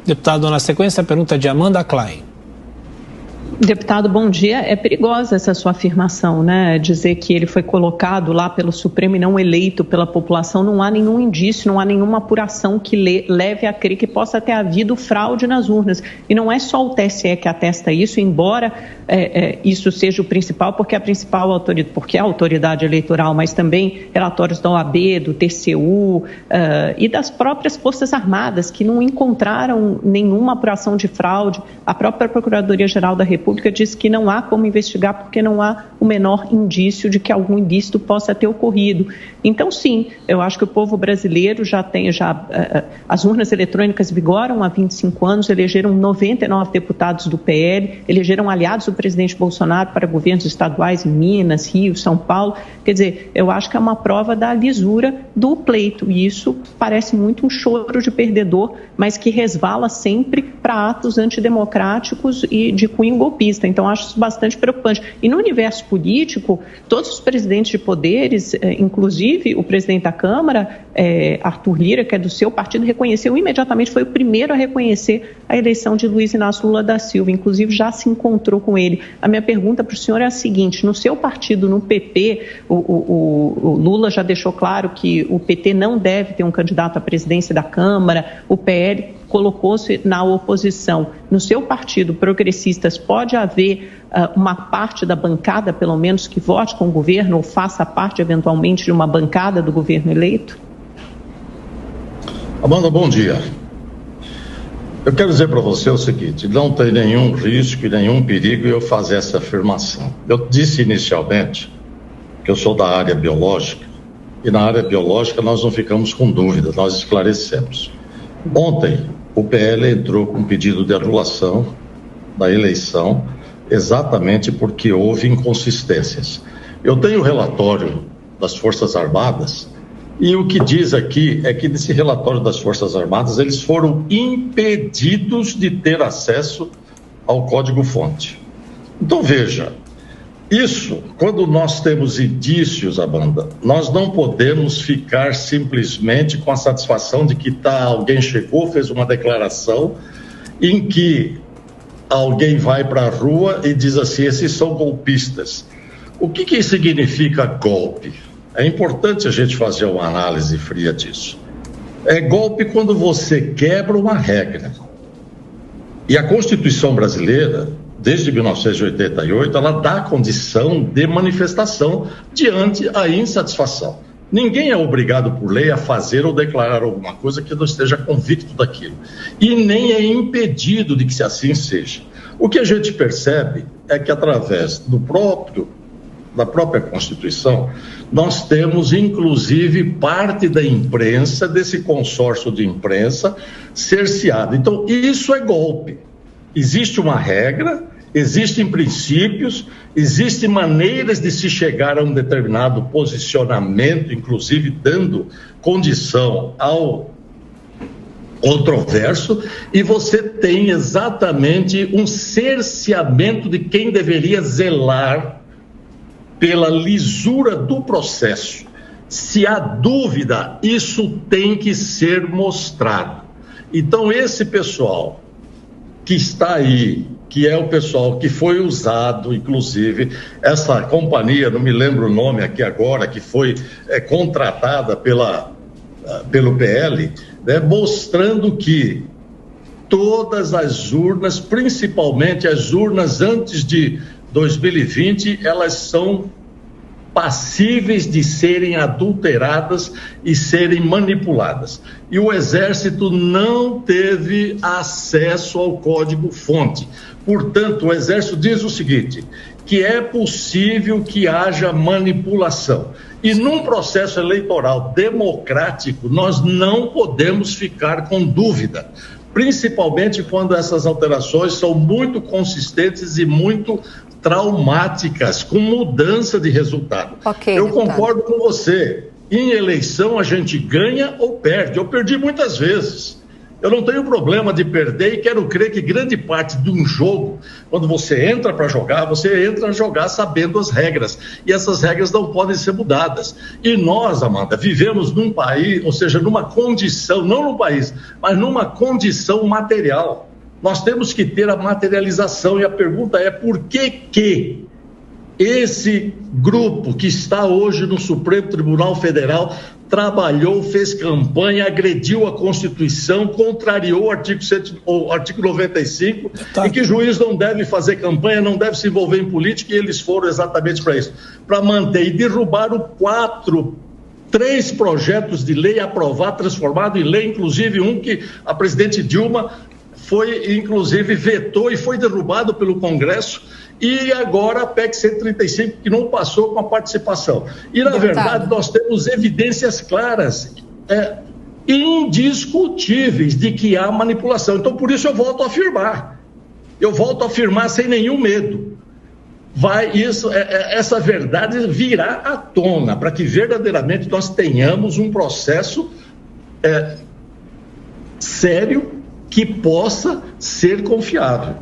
Deputado, na sequência, a pergunta de Amanda Klein. Deputado, bom dia. É perigosa essa sua afirmação, né? Dizer que ele foi colocado lá pelo Supremo e não eleito pela população. Não há nenhum indício, não há nenhuma apuração que leve a crer que possa ter havido fraude nas urnas. E não é só o TSE que atesta isso, embora isso seja o principal, porque é a autoridade eleitoral, mas também relatórios da OAB, do TCU e das próprias Forças Armadas, que não encontraram nenhuma apuração de fraude. A própria Procuradoria-Geral da República diz que não há como investigar porque não há o menor indício de que algum ilícito possa ter ocorrido. Então, sim, eu acho que o povo brasileiro as urnas eletrônicas vigoram há 25 anos, elegeram 99 deputados do PL, elegeram aliados do presidente Bolsonaro para governos estaduais em Minas, Rio, São Paulo. Quer dizer, eu acho que é uma prova da lisura do pleito e isso parece muito um choro de perdedor, mas que resvala sempre para atos antidemocráticos e de cunho golpista. Então, acho isso bastante preocupante. E no universo político, todos os presidentes de poderes, inclusive o presidente da Câmara, Arthur Lira, que é do seu partido, reconheceu imediatamente, foi o primeiro a reconhecer a eleição de Luiz Inácio Lula da Silva, inclusive já se encontrou com ele. A minha pergunta para o senhor é a seguinte: no seu partido, no PP, o Lula já deixou claro que o PT não deve ter um candidato à presidência da Câmara, o PL colocou-se na oposição. No seu partido, Progressistas, pode haver uma parte da bancada, pelo menos, que vote com o governo ou faça parte, eventualmente, de uma bancada do governo eleito? Amanda, bom dia. Eu quero dizer para você o seguinte: não tem nenhum risco e nenhum perigo eu fazer essa afirmação. Eu disse inicialmente que eu sou da área biológica e na área biológica nós não ficamos com dúvida, nós esclarecemos. Ontem, o PL entrou com um pedido de anulação da eleição, exatamente porque houve inconsistências. Eu tenho o relatório das Forças Armadas e o que diz aqui é que nesse relatório das Forças Armadas eles foram impedidos de ter acesso ao código-fonte. Então, veja, isso, quando nós temos indícios, Amanda, nós não podemos ficar simplesmente com a satisfação de que alguém chegou, fez uma declaração em que alguém vai para a rua e diz assim: esses são golpistas. O que significa golpe? É importante a gente fazer uma análise fria disso. É golpe quando você quebra uma regra. E a Constituição brasileira, desde 1988, ela dá condição de manifestação diante a insatisfação. Ninguém é obrigado por lei a fazer ou declarar alguma coisa que não esteja convicto daquilo. E nem é impedido de que assim seja. O que a gente percebe é que, através da própria Constituição, nós temos, inclusive, parte da imprensa, desse consórcio de imprensa, cerceada. Então, isso é golpe. Existe uma regra, existem princípios, existem maneiras de se chegar a um determinado posicionamento, inclusive dando condição ao controverso, e você tem exatamente um cerceamento de quem deveria zelar pela lisura do processo. Se há dúvida, isso tem que ser mostrado. Então, esse pessoal que está aí, que é o pessoal que foi usado, inclusive, essa companhia, não me lembro o nome aqui agora, que foi contratada pelo PL, né, mostrando que todas as urnas, principalmente as urnas antes de 2020, elas são passíveis de serem adulteradas e serem manipuladas. E o Exército não teve acesso ao código-fonte. Portanto, o Exército diz o seguinte, que é possível que haja manipulação. E num processo eleitoral democrático, nós não podemos ficar com dúvida, principalmente quando essas alterações são muito consistentes e muito traumáticas, com mudança de resultado. Eu concordo com você. Em eleição a gente ganha ou perde. Eu perdi muitas vezes. Eu não tenho problema de perder e quero crer que grande parte de um jogo, quando você entra para jogar, você entra a jogar sabendo as regras. E essas regras não podem ser mudadas. E nós, Amanda, vivemos num país, ou seja, numa condição, não num país, mas numa condição material. Nós temos que ter a materialização e a pergunta é por que esse grupo que está hoje no Supremo Tribunal Federal trabalhou, fez campanha, agrediu a Constituição, contrariou o artigo 95, e que juiz não deve fazer campanha, não deve se envolver em política, e eles foram exatamente para isso, para manter, e derrubaram 3 projetos de lei aprovados, transformados em lei, inclusive um que a presidente Dilma foi, inclusive, vetou e foi derrubado pelo Congresso, e agora a PEC 135, que não passou com a participação. E, na verdade, nós temos evidências claras, indiscutíveis, de que há manipulação. Então, por isso eu volto a afirmar sem nenhum medo. Essa verdade virá à tona, para que verdadeiramente nós tenhamos um processo sério que possa ser confiável.